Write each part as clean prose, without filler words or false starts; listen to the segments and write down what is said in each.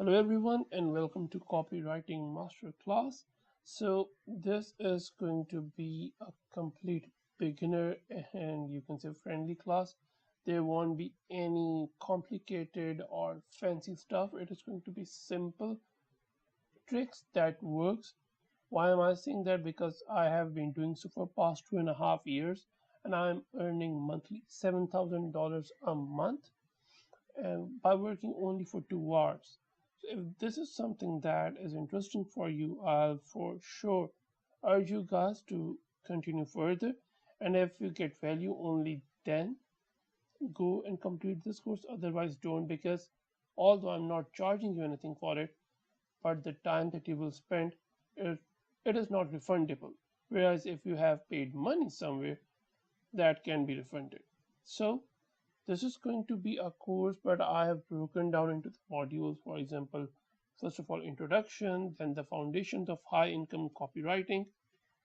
Hello everyone and welcome to Copywriting Masterclass. So this is going to be a complete beginner and you can say friendly class. There won't be any complicated or fancy stuff. It is going to be simple tricks that works. Why am I saying that? Because I have been doing so for past 2.5 years and I'm earning monthly $7,000 a month and by working only for 2 hours. So if this is something that is interesting for you, I'll for sure urge you guys to continue further. And if you get value, only then go and complete this course. Otherwise, don't, because although I'm not charging you anything for it, but the time that you will spend, it, it is not refundable. Whereas if you have paid money somewhere, that can be refunded. So this is going to be a course, but I have broken down into the modules. For example, first of all, introduction, then the foundations of high income copywriting,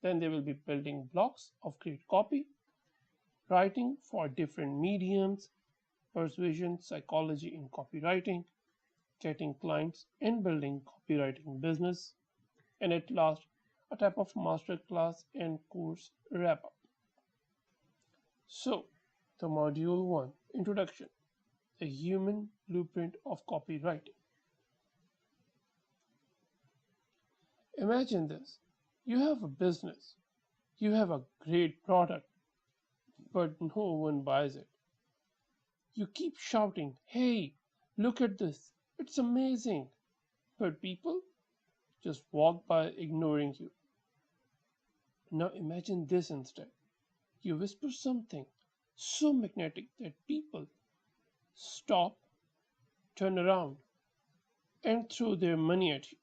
then there will be building blocks of great copy, writing for different mediums, persuasion, psychology in copywriting, getting clients and building copywriting business, and at last, a type of masterclass and course wrap up. So, the module 1 Introduction, the human blueprint of copywriting. Imagine this: you have a business, you have a great product, but no one buys it. You keep shouting, "Hey, look at this, it's amazing!" But people just walk by ignoring you. Now imagine this instead: you whisper something so magnetic that people stop, turn around, and throw their money at you.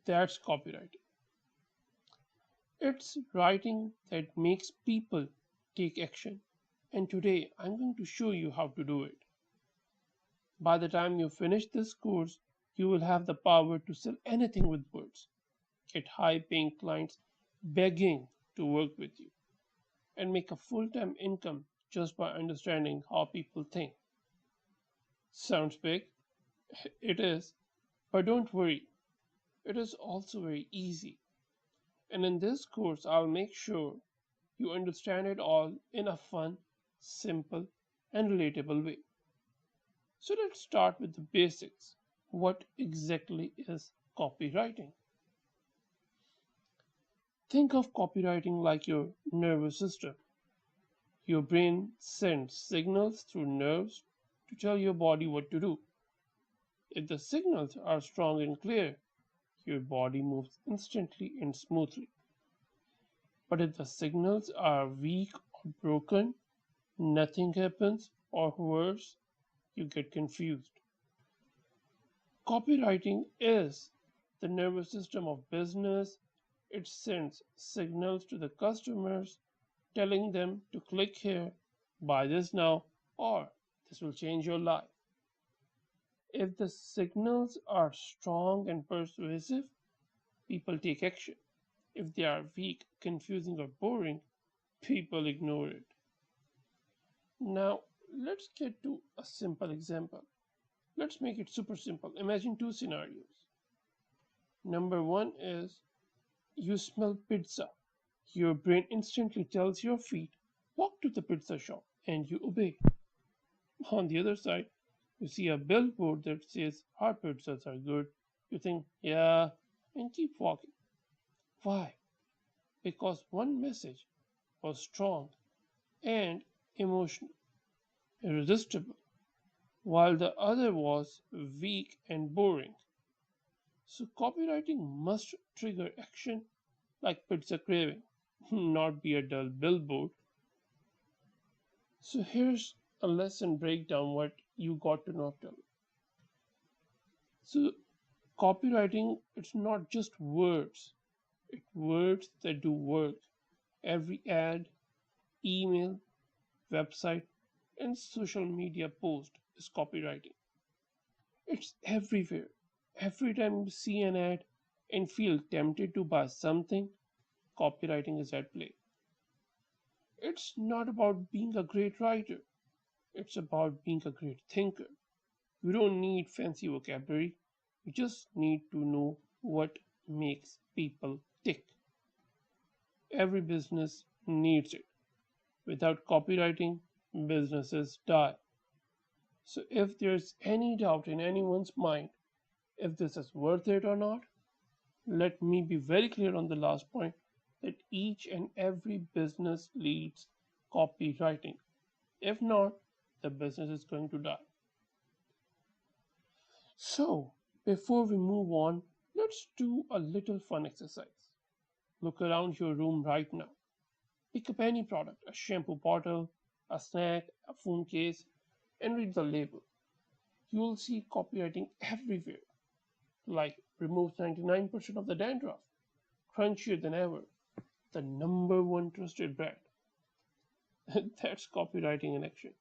That's copywriting. It's writing that makes people take action. And today I'm going to show you how to do it. By the time you finish this course, you will have the power to sell anything with words, get high paying clients begging to work with you, and make a full time income just by understanding how people think. Sounds big? It is. But don't worry, it is also very easy. And in this course, I'll make sure you understand it all in a fun, simple, and relatable way. So let's start with the basics. What exactly is copywriting? Think of copywriting like your nervous system. Your brain sends signals through nerves to tell your body what to do. If the signals are strong and clear, your body moves instantly and smoothly. But if the signals are weak or broken, nothing happens, or worse, you get confused. Copywriting is the nervous system of business. It sends signals to the customers telling them to click here, buy this now, or this will change your life. If the signals are strong and persuasive, people take action. If they are weak, confusing, or boring, people ignore it. Now, let's get to a simple example. Let's make it super simple. Imagine two scenarios. Number one is you smell pizza. Your brain instantly tells your feet, walk to the pizza shop, and you obey. On the other side, you see a billboard that says hot pizzas are good. You think, yeah, and keep walking. Why? Because one message was strong and emotional, irresistible, while the other was weak and boring. So copywriting must trigger action like pizza craving, not be a dull billboard. So here's a lesson breakdown what you got to know after. So copywriting, it's not just words, it's words that do work. Every ad, email, website, and social media post is copywriting. It's everywhere. Every time you see an ad and feel tempted to buy something, copywriting is at play. It's not about being a great writer, it's about being a great thinker. You don't need fancy vocabulary, you just need to know what makes people tick. Every business needs it. Without copywriting, businesses die. So if there's any doubt in anyone's mind if this is worth it or not, let me be very clear on the last point that each and every business needs copywriting. If not, the business is going to die. So, before we move on, let's do a little fun exercise. Look around your room right now. Pick up any product, a shampoo bottle, a snack, a phone case, and read the label. You will see copywriting everywhere, like removes 99% of the dandruff, crunchier than ever, the number one trusted brand. That's copywriting in action.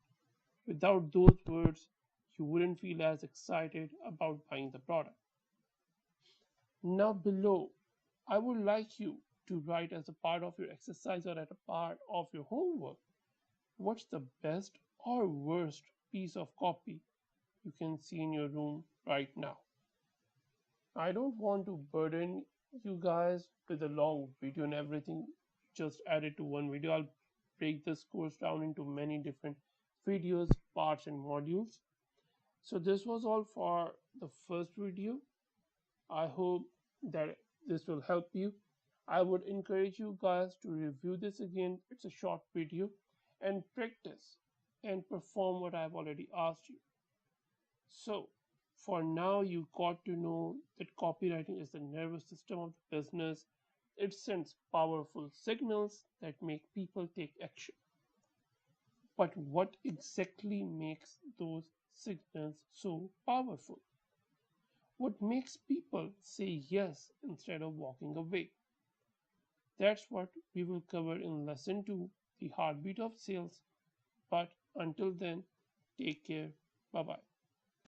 Without those words, you wouldn't feel as excited about buying the product. Now, below, I would like you to write as a part of your exercise or as a part of your homework what's the best or worst piece of copy you can see in your room right now. I don't want to burden you guys with a long video and everything just added to one video. I'll break this course down into many different videos, parts, and modules. So, this was all for the first video. I hope that this will help you. I would encourage you guys to review this again. It's a short video and practice and perform what I've already asked you. So, for now, you got to know that copywriting is the nervous system of the business. It sends powerful signals that make people take action. But what exactly makes those signals so powerful? What makes people say yes instead of walking away? That's what we will cover in lesson 2, the heartbeat of sales. But until then, take care. Bye bye.